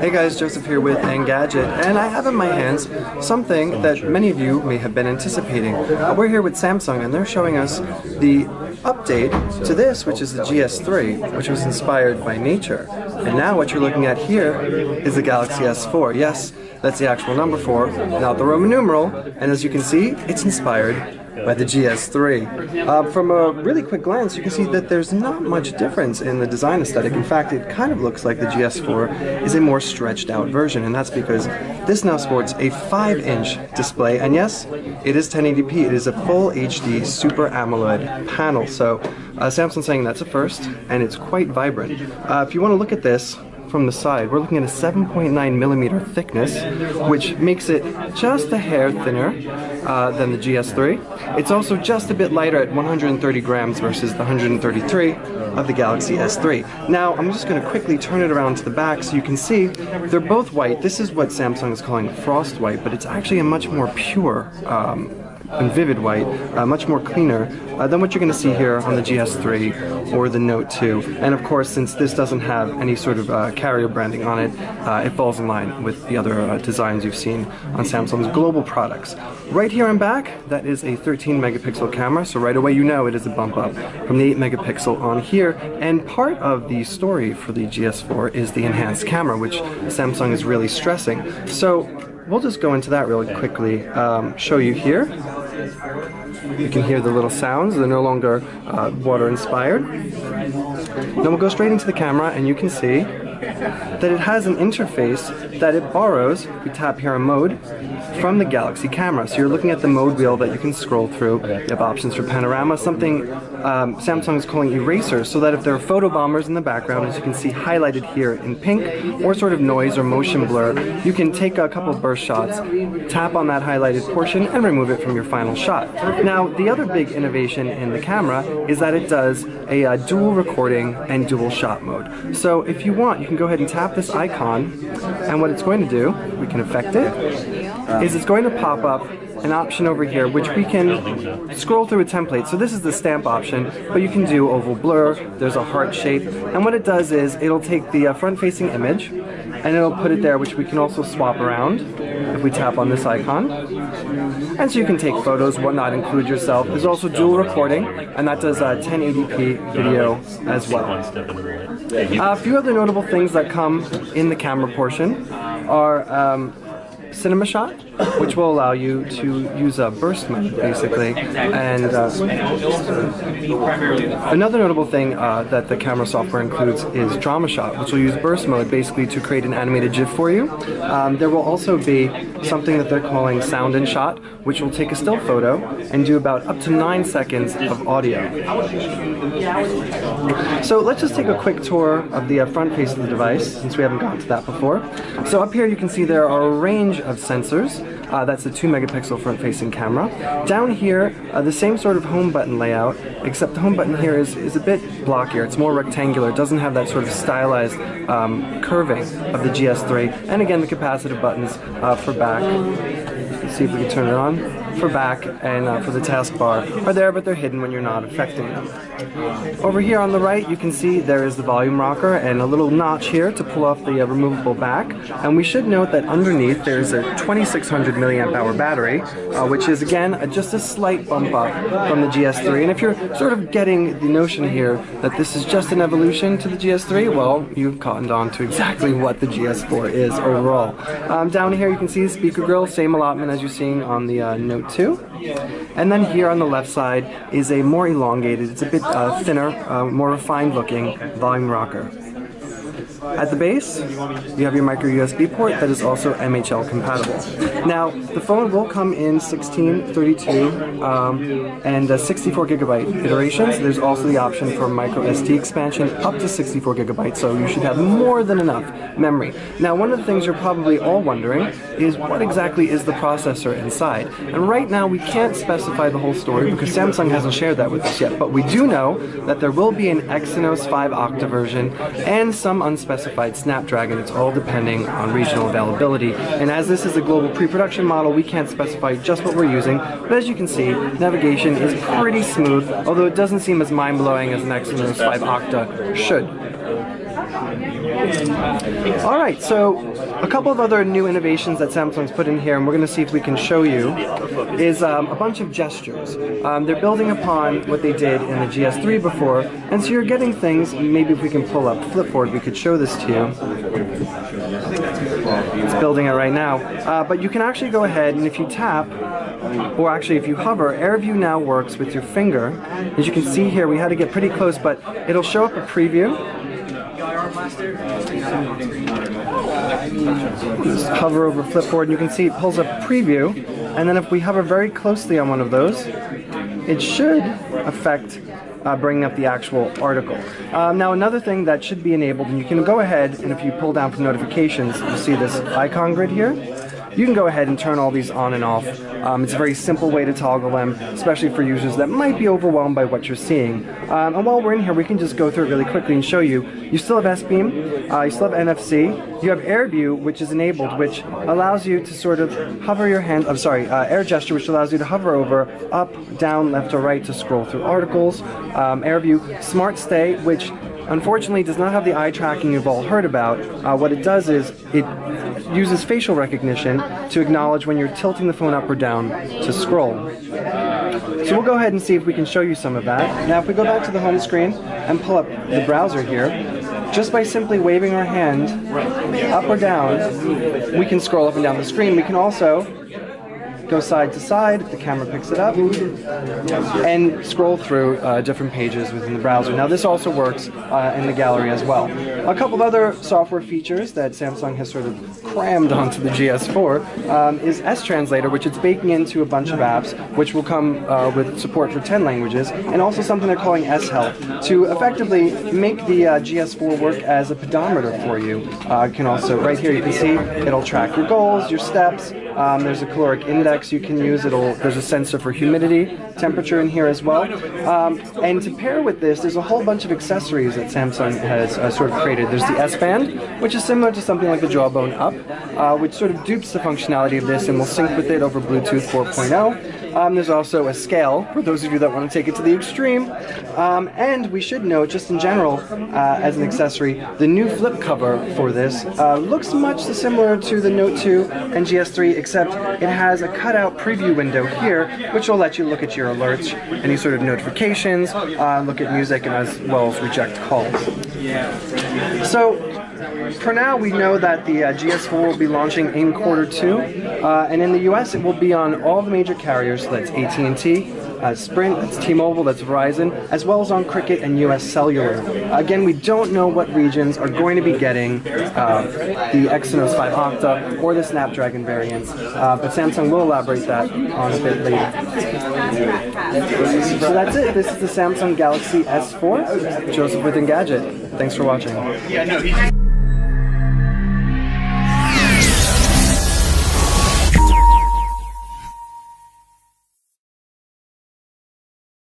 Hey guys, Joseph here with Engadget, and I have in my hands something that many of you may have been anticipating. We're here with Samsung, and they're showing us the update to this, which is the GS3, which was inspired by nature. And now what you're looking at here is the Galaxy S4. Yes, that's the actual number 4, not the Roman numeral, and as you can see, it's inspired by the GS3. From a really quick glance, you can see that there's not much difference in the design aesthetic. In fact, it kind of looks like the GS4 is a more stretched out version, and that's because this now sports a 5-inch display, and yes, it is 1080p. It is a full HD Super AMOLED panel, so Samsung's saying that's a first, and it's quite vibrant. If you want to look at this from the side, we're looking at a 7.9mm thickness, which makes it just a hair thinner than the GS3. It's also just a bit lighter at 130 grams versus the 133 of the Galaxy S3. Now, I'm just going to quickly turn it around to the back so you can see they're both white. This is what Samsung is calling frost white, but it's actually a much more pure and vivid white, much more cleaner than what you're going to see here on the GS3 or the Note 2. And of course, since this doesn't have any sort of carrier branding on it, it falls in line with the other designs you've seen on Samsung's global products. Right here on back, that is a 13 megapixel camera, so right away you know it is a bump up from the 8 megapixel on here. And part of the story for the GS4 is the enhanced camera, which Samsung is really stressing. So we'll just go into that really quickly, show you here. You can hear the little sounds, they're no longer water inspired. Then we'll go straight into the camera and you can see that it has an interface that it borrows, we tap here on mode, from the Galaxy camera. So you're looking at the mode wheel that you can scroll through. You have options for panorama, something Samsung is calling erasers, so that if there are photo bombers in the background, as you can see highlighted here in pink, or sort of noise or motion blur, you can take a couple burst shots, tap on that highlighted portion, and remove it from your final shot. Now, the other big innovation in the camera is that it does a dual recording and dual shot mode. So if you want, you can go ahead and tap this icon, and what it's going to do, we can affect it, is it's going to pop up an option over here which we can scroll through a template. So this is the stamp option, but you can do oval blur, there's a heart shape, and what it does is it'll take the front-facing image and it'll put it there, which we can also swap around if we tap on this icon. And so you can take photos, whatnot, include yourself. There's also dual recording, and that does 1080p video as well. A few other notable things that come in the camera portion are Cinema Shot, which will allow you to use a burst mode, basically. And another notable thing that the camera software includes is Drama Shot, which will use burst mode basically to create an animated GIF for you. There will also be something that they're calling Sound and Shot, which will take a still photo and do about up to 9 seconds of audio. So let's just take a quick tour of the front face of the device, since we haven't gotten to that before. So up here you can see there are a range of sensors. That's the 2 megapixel front-facing camera. Down here, the same sort of home button layout, except the home button here is a bit blockier. It's more rectangular. It doesn't have that sort of stylized curving of the GS3. And again, the capacitive buttons for back. Let's see if we can turn it on. For back and for the taskbar are there, but they're hidden when you're not affecting them. Over here on the right, you can see there is the volume rocker and a little notch here to pull off the removable back. And we should note that underneath there's a 2600 milliamp hour battery, which is again just a slight bump up from the GS3. And if you're sort of getting the notion here that this is just an evolution to the GS3, well, you've cottoned on to exactly what the GS4 is overall. Down here you can see the speaker grill, same allotment as you're seeing on the Note 2. And then here on the left side is a more elongated, it's a bit thinner, more refined looking volume rocker. At the base, you have your micro USB port that is also MHL compatible. Now, the phone will come in 16, 32, and 64 gigabyte iterations. There's also the option for micro SD expansion up to 64 gigabytes, so you should have more than enough memory. Now, one of the things you're probably all wondering is what exactly is the processor inside? And right now, we can't specify the whole story because Samsung hasn't shared that with us yet, but we do know that there will be an Exynos 5 Octa version and some unspecified Snapdragon. It's all depending on regional availability. And as this is a global pre-production model, we can't specify just what we're using. But as you can see, navigation is pretty smooth, although it doesn't seem as mind-blowing as an Exynos 5 Octa should. Alright, so a couple of other new innovations that Samsung's put in here, and we're going to see if we can show you, is a bunch of gestures. They're building upon what they did in the GS3 before, and so you're getting things, maybe if we can pull up Flipboard, we could show this to you. It's building it right now. But you can actually go ahead, and if you tap, or actually if you hover, AirView now works with your finger. As you can see here, we had to get pretty close, but it'll show up a preview. Just hover over Flipboard and you can see it pulls up preview, and then if we hover very closely on one of those, it should affect bringing up the actual article. Now another thing that should be enabled, and you can go ahead and if you pull down for notifications, you'll see this icon grid here. You can go ahead and turn all these on and off. It's a very simple way to toggle them, especially for users that might be overwhelmed by what you're seeing. And while we're in here, we can just go through it really quickly and show you. You still have S-Beam, you still have NFC, you have AirView, which is enabled, which allows you to sort of hover your hand, Air Gesture, which allows you to hover over, up, down, left, or right to scroll through articles. AirView Smart Stay, which unfortunately does not have the eye tracking you've all heard about. What it does is it uses facial recognition to acknowledge when you're tilting the phone up or down to scroll. So we'll go ahead and see if we can show you some of that. Now if we go back to the home screen and pull up the browser here, just by simply waving our hand up or down, we can scroll up and down the screen. We can also go side to side if the camera picks it up, and scroll through different pages within the browser. Now this also works in the gallery as well. A couple of other software features that Samsung has sort of crammed onto the GS4 is S-Translator, which it's baking into a bunch of apps, which will come with support for 10 languages, and also something they're calling S-Help to effectively make the GS4 work as a pedometer for you. Can also, right here you can see, it'll track your goals, your steps. There's a caloric index you can use. There's a sensor for humidity, temperature in here as well. And to pair with this, there's a whole bunch of accessories that Samsung has sort of created. There's the S-Band, which is similar to something like the Jawbone Up, which sort of dupes the functionality of this and will sync with it over Bluetooth 4.0. There's also a scale, for those of you that want to take it to the extreme. And we should note, just in general, as an accessory, the new flip cover for this looks much similar to the Note 2 and GS3, except it has a cutout preview window here, which will let you look at your alerts, any sort of notifications, look at music, and as well as reject calls. So, for now, we know that the GS4 will be launching in Q2, and in the US it will be on all the major carriers, so that's AT&T, Sprint, that's T-Mobile, that's Verizon, as well as on Cricket and US Cellular. Again, we don't know what regions are going to be getting the Exynos 5 Octa or the Snapdragon variants, but Samsung will elaborate that on a bit later. So that's it. This is the Samsung Galaxy S4. Joseph with Engadget. Thanks for watching.